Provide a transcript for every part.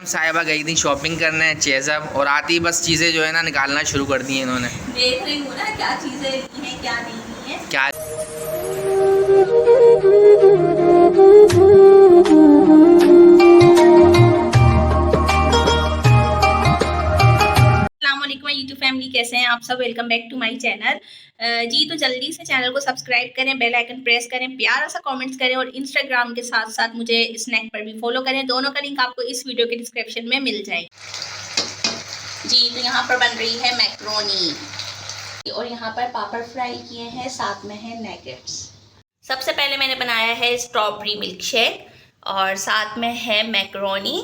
साहिबा गई थी शॉपिंग करने चेज़अप और आती बस चीज़ें जो है ना निकालना शुरू कर दी इन्होंने। देख रही हूँ ना क्या चीजें ली हैं क्या नहीं ली हैं। क्या यूट्यूब फैमिली, कैसे हैं आप सब। Welcome back to my channel. जी तो जल्दी से चैनल को सब्सक्राइब करें, बेल आइकन प्रेस करें, प्यारा सा कमेंट्स करें और इंस्टाग्राम के साथ साथ मुझे स्नैक पर भी फॉलो करें। दोनों का लिंक आपको इस वीडियो के डिस्क्रिप्शन में मिल जाएगा। जी तो यहाँ पर बन रही है मैक्रोनी और यहाँ पर पापड़ फ्राई किए हैं, साथ में है नगेट्स। सबसे पहले मैंने बनाया है स्ट्रॉबेरी मिल्क शेक और साथ में है मैक्रोनी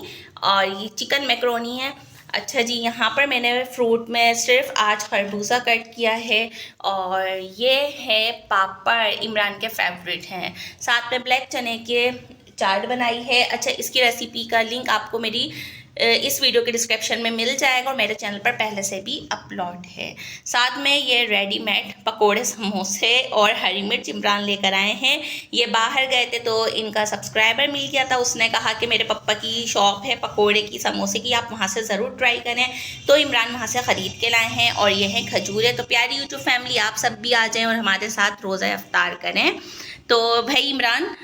और ये चिकन मैक्रोनी है। अच्छा जी, यहाँ पर मैंने फ्रूट में सिर्फ आज खरबूजा कट किया है और ये है पापड़, इमरान के फेवरेट हैं। साथ में ब्लैक चने के चाट बनाई है। अच्छा, इसकी रेसिपी का लिंक आपको मेरी इस वीडियो के डिस्क्रिप्शन में मिल जाएगा और मेरे चैनल पर पहले से भी अपलोड है। साथ में ये रेडीमेड पकोड़े, समोसे और हरी मिर्च इमरान लेकर आए हैं। ये बाहर गए थे तो इनका सब्सक्राइबर मिल गया था, उसने कहा कि मेरे पापा की शॉप है पकोड़े की, समोसे की, आप वहाँ से ज़रूर ट्राई करें। तो इमरान वहाँ से ख़रीद के लाए हैं और ये हैं खजूरें। तो प्यारी यूट्यूब फैमिली, आप सब भी आ जाएँ और हमारे साथ रोज़ा इफ्तार करें। तो भाई इमरान,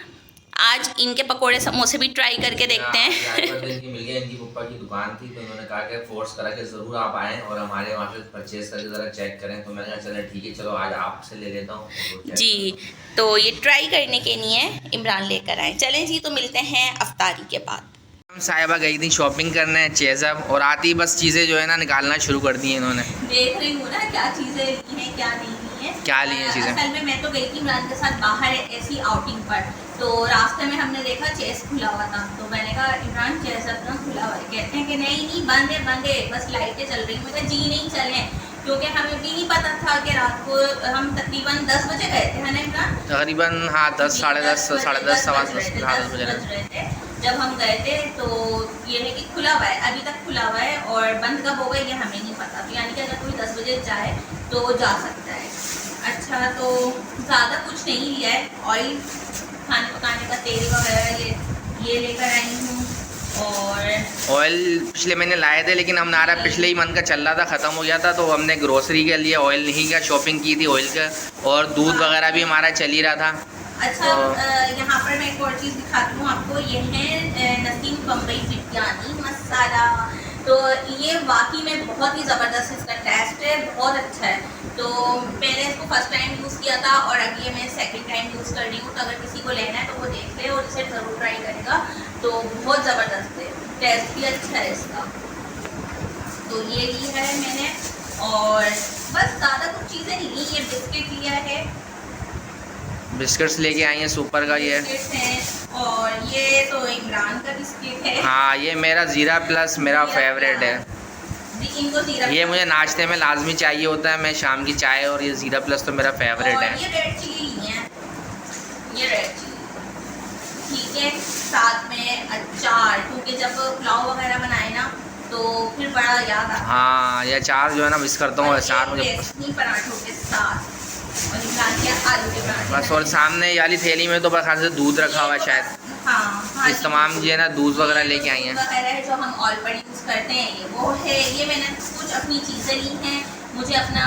आज इनके पकोड़े समोसे भी ट्राई करके देखते हैं। इनकी मिल गया, इनकी पप्पा की दुकान थी तो उन्होंने कहा कि फोर्स करा के ज़रूर आप आएँ और हमारे वहाँ से परचेज करके ज़रा चेक करें। तो मैंने कहा चलो ठीक है, चलो आज आपसे ले लेता हूँ जी। तो ये ट्राई करने के लिए इमरान लेकर आए। चलें जी, तो मिलते हैं अफ्तारी के बाद। साहिबा गई थी शॉपिंग करने चेज़अप और आती बस चीज़ें जो है ना निकालना शुरू कर दी इन्होंने। देख रही हूँ ना क्या चीजें ली हैं क्या नहीं ली हैं। क्या ली हैं चीज़ें? असल में मैं तो गई थी इमरान के साथ बाहर ऐसी आउटिंग पर, तो रास्ते में हमने देखा चेस खुला हुआ था। तो मैंने कहा इमरान चेस अपना खुला हुआ है। कहते हैं कि नहीं बंद है बस लाइटें चल रही। मुझे जी नहीं चले, क्योंकि हमें भी नहीं पता था कि रात को हम तकरीबन 10 बजे गए थे, है ना इमरान? तकरीबन हाँ 10, साढ़े 10, साढ़े 10, सवा 10 बज रहे थे जब हम गए थे। तो ये है कि खुला हुआ है, अभी तक खुला हुआ है और बंद कब होगा ये हमें नहीं पता। तो यानी कि अगर कोई 10 बजे जाए तो जा सकता है। अच्छा, तो ज़्यादा कुछ नहीं लिया है। ऑयल, खाने पकाने का तेल वगैरह ये लेकर आई हूँ। और ऑयल पिछले महीने लाए थे लेकिन हमारा पिछले ही मंथ का चल रहा था, ख़त्म हो गया था तो हमने ग्रोसरी के लिए ऑयल नहीं का शॉपिंग की थी ऑयल का, और दूध वगैरह भी हमारा चल ही रहा था। अच्छा, यहाँ पर मैं एक और चीज़ दिखाती हूँ आपको। ये है नसीम बम्बई बिरयानी मसाला। तो ये वाकई में बहुत ही ज़बरदस्त इसका टेस्ट है, बहुत अच्छा है। तो मैंने इसको फर्स्ट टाइम यूज़ किया था और अब ये मैं सेकंड टाइम यूज़ कर रही हूँ। तो अगर किसी को लेना है तो वो देख ले और इसे ज़रूर ट्राई करेगा। तो बहुत ज़बरदस्त है, टेस्ट भी अच्छा है इसका। तो ये ली है मैंने और बस ज़्यादा कुछ चीज़ें नहीं ली। ये बिस्किट लिया है, बिस्किट्स लेके आई हैं सुपर का ये है। और ये तो इमरान का बिस्किट है। हाँ, ये मेरा ज़ीरा प्लस मेरा फेवरेट है। इनको ज़ीरा ये मुझे नाश्ते में लाजमी चाहिए होता है, मैं शाम की चाय, और ये ज़ीरा प्लस तो मेरा फेवरेट है। ये रेड चिली ली है, ये रेड चिली, ठीक है। साथ में अचार, क्योंकि जब पुलाव वगैरह बनाए ना तो फिर बड़ा याद आता है। हाँ, ये अचार जो है ना मिस करता हूँ, अचार मुझे पराठों के साथ और इमरान के आलू के पराठे बस। और सामने वाली थैली में तो बस से दूध रखा हुआ है शायद। हाँ, इस तमाम जो है ना दूध वगैरह लेके आई हैं वगैरह जो हम ऑयल पर यूज़ करते हैं ये वो है। ये मैंने कुछ अपनी चीज़ें ली हैं। मुझे अपना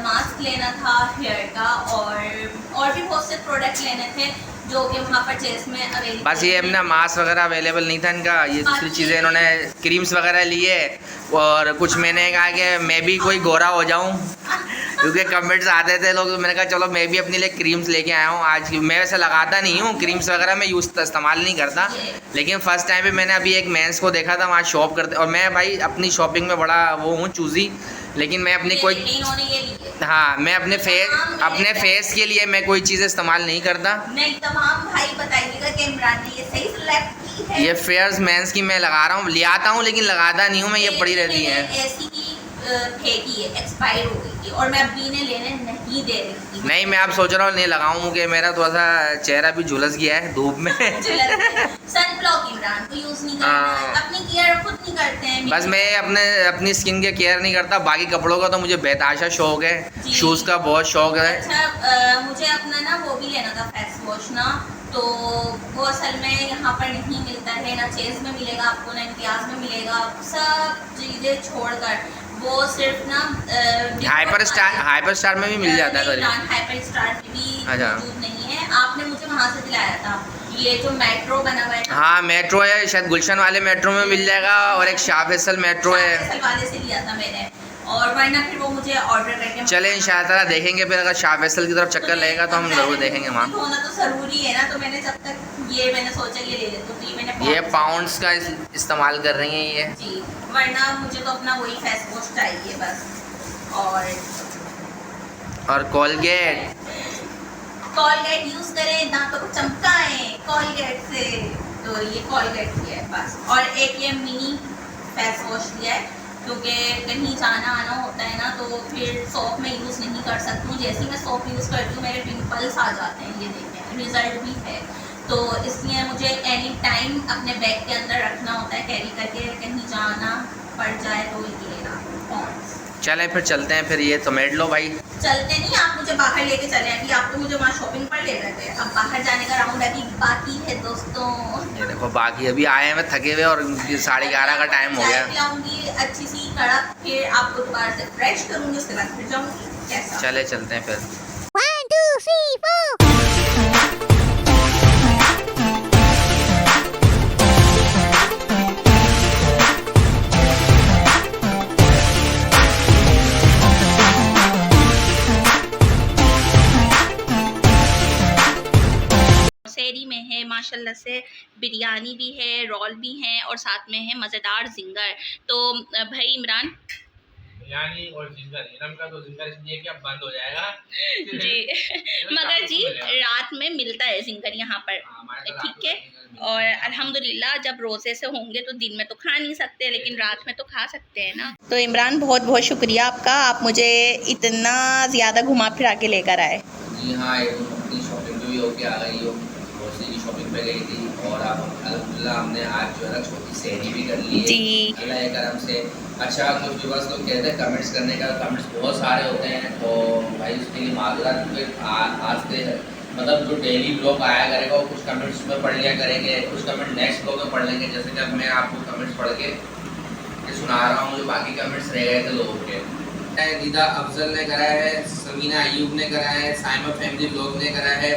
मास्क लेना था हेयर का और भी बहुत से प्रोडक्ट लेने थे जो कि वहाँ पर चेस में अवेलेबल। बस ये अपना मास्क वगैरह अवेलेबल नहीं था इनका। ये दूसरी चीज़ें इन्होंने क्रीम्स वगैरह लिए और कुछ मैंने कहा कि मैं भी कोई गोरा हो जाऊँ, क्योंकि कमेंट्स आते थे लोग। मैंने कहा चलो मैं भी अपने लिए क्रीम्स लेके आया हूँ आज। मैं वैसे लगाता नहीं हूँ क्रीम्स वगैरह, मैं इस्तेमाल नहीं करता, लेकिन फ़र्स्ट टाइम पे मैंने अभी एक मेंस को देखा था वहाँ शॉप करते। और मैं भाई अपनी शॉपिंग में बड़ा वो हूँ चूज़ी, लेकिन मैं अपनी कोई हाँ मैं अपने फेस के लिए मैं कोई चीज़ इस्तेमाल नहीं करता। नहीं, तमाम भाई बताइएगा कि इमरान ने ये सही सिलेक्ट की है। ये फेयर्स मेंस की मैं लगा रहा हूँ, ले आता हूँ लेकिन लगाता नहीं हूँ मैं, ये पड़ी रहती है। ऐसी की फेंकी है, एक्सपायर हो गई थी और मैं अभी ने लेने नहीं दे रही थी। नहीं, मैं अब सोच रहा हूँ नहीं लगाऊँ कि मेरा थोड़ा सा चेहरा भी झुलस गया है धूप में। सन ब्लॉक इमरान को यूज़ नहीं करना, अपनी केयर खुद नहीं करते हैं। बस मैं अपनी स्किन के केयर नहीं करता, बाकी कपड़ों का तो मुझे बेताशा शौक है, शूज़ का बहुत शौक है। अच्छा, मुझे अपना ना वो भी लेना था फेस वॉश ना, तो वो असल में यहाँ पर नहीं मिलता है, ना चेस में मिलेगा आपको, ना इम्तियाज़ में मिलेगा। सब चीज़ें छोड़कर वो सिर्फ ना हाइपर स्टार में भी मिल जाता है करीब। हाइपर स्टार में भी अच्छा। मौजूद नहीं है। आपने मुझे वहाँ से दिलाया था ये जो मेट्रो बना हुआ है ना, हाँ मेट्रो है, शायद गुलशन वाले मेट्रो में मिल जाएगा, और एक शाह फैसल मेट्रो है। शाह फैसल वाले से लिया था मैंने, और वरना फिर वो मुझे ऑर्डर करके चले इंशाअल्लाह देखेंगे, फिर अगर शाह फैसल की तरफ चक्कर लगेगा तो हम ज़रूर देखेंगे वहाँ। होना तो ज़रूरी है ना, तो मैंने जब तक ये मैंने सोचा ये ले लेती हूँ, तो ये मैंने ये पाउंड्स का इस्तेमाल कर रही हैं ये जी, वरना मुझे तो अपना वही फेस वॉश चाहिए बस। और कोलगेट यूज़ करें, दांतों को चमकाएं कोलगेट से, तो ये कोलगेट की है बस। और एक ये मिनी फेस वॉश लिया है, क्योंकि कहीं जाना आना होता है ना, तो फिर सोप में यूज़ नहीं कर सकती हूँ। जैसे ही मैं सोप यूज़ करती हूँ मेरे पिंपल्स आ जाते हैं, ये देखें रिजल्ट भी है। तो इसलिए मुझे एनी टाइम अपने बैग के अंदर रखना होता है, कैरी करके, कहीं जाना पड़ जाए तो ये ना पॉन्ड्स। चलें फिर चलते हैं, फिर ये समेट लो भाई। चलते नहीं, आप मुझे बाहर लेके चले, अभी आप तो मुझे वहाँ शॉपिंग पर ले रहे थे, अब बाहर जाने का राउंड अभी बाकी है दोस्तों। ये देखो बाकी अभी आए हैं थके हुए, और 11:30 का टाइम हो गया। पिलाऊंगी अच्छी सी कड़क, फिर आपको दोबारा से फ्रेश करूंगी, उसके बाद फिर जाऊंगी। कैसा? चले चलते हैं फिर। 1 2 3 4 शहरी में है माशाल्लाह से, बिरयानी भी है, रोल भी हैं, और साथ में है मज़ेदार जिंगर। तो भाई इमरान बिरयानी और जिंगर, इरम का तो जिंगर इसलिए कि अब बंद हो जाएगा जी मगर जी रात में मिलता है जिंगर यहाँ पर, ठीक है। और अल्हम्दुलिल्लाह जब रोज़े से होंगे तो दिन में तो खा नहीं सकते, लेकिन रात में तो खा सकते हैं ना। तो इमरान बहुत बहुत शुक्रिया आपका, आप मुझे इतना ज़्यादा घुमा फिरा के लेकर आए। जी हाँ, अपनी शॉपिंग भी होके आ गई हो, ग्रोसरी की शॉपिंग पे गई थी, और अब अल्हम्दुलिल्लाह हमने आज जो है ना छोटी सहरी भी कर ली है जी। अल्लाह के करम से। अच्छा, कुछ व्यूअर्स लोग कहते हैं कमेंट्स करने का, कमेंट्स बहुत सारे होते हैं, तो भाई उसके लिए माजूरात, क्योंकि आज से मतलब जो डेली ब्लॉग आया करेगा वो कुछ कमेंट्स में पढ़ लिया करेंगे, कुछ कमेंट नेक्स्ट ब्लॉग में पढ़ लेंगे। जैसे कि अब मैं आपको कमेंट्स पढ़ के सुना रहा हूँ, जो बाकी कमेंट्स रह गए थे लोगों के। निदा अफजल ने करा है, समीना अयूब ने करा है, साइमा फैमिली ब्लॉग ने करा है,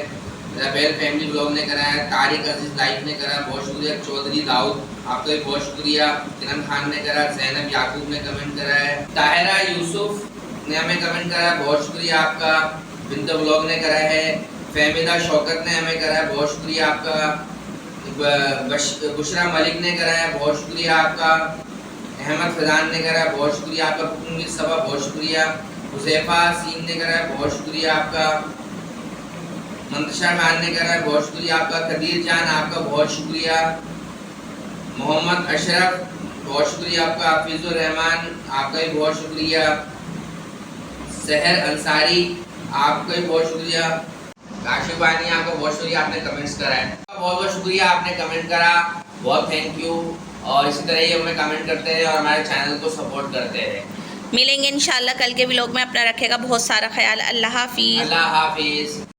रबेल फैमिली ब्लॉग ने करा है, तारिक अजीज लाइफ ने करा, बहुत शुक्रिया। चौधरी दाऊद आपका भी बहुत शुक्रिया। किरण खान ने करा, जैनब याकूब ने कमेंट करा है, ताहिरा यूसुफ ने हमें कमेंट करा है, बहुत शुक्रिया आपका। बिंदु ब्लॉग ने करा है, फहमिदा शौकत ने हमें करा है, बहुत शुक्रिया आपका। बुशरा मलिक ने करा है, बहुत शुक्रिया आपका। अहमद फैजान ने करा है, बहुत शुक्रिया आपका। पुकुंगी सबा, बहुत शुक्रिया। हुजैफा सीन ने करा है, बहुत शुक्रिया आपका। मंतशा खान ने करा है, बहुत शुक्रिया आपका। कदीर जान आपका बहुत शुक्रिया। मोहम्मद अशरफ बहुत शुक्रिया आपका। हाफिजुर रहमान आपका भी बहुत शुक्रिया। सहर अंसारी आपका भी बहुत शुक्रिया। काशिफ बानी आपका बहुत शुक्रिया, आपने कमेंट्स करा है, बहुत बहुत शुक्रिया आपने कमेंट करा, बहुत थैंक यू। और इसी तरह ही हमें कमेंट करते हैं और हमारे चैनल को सपोर्ट करते हैं। मिलेंगे इंशाल्लाह कल के व्लॉग में, अपना रखेगा बहुत सारा ख्याल। अल्लाह हाफिज़। अल्लाह हाफिज़।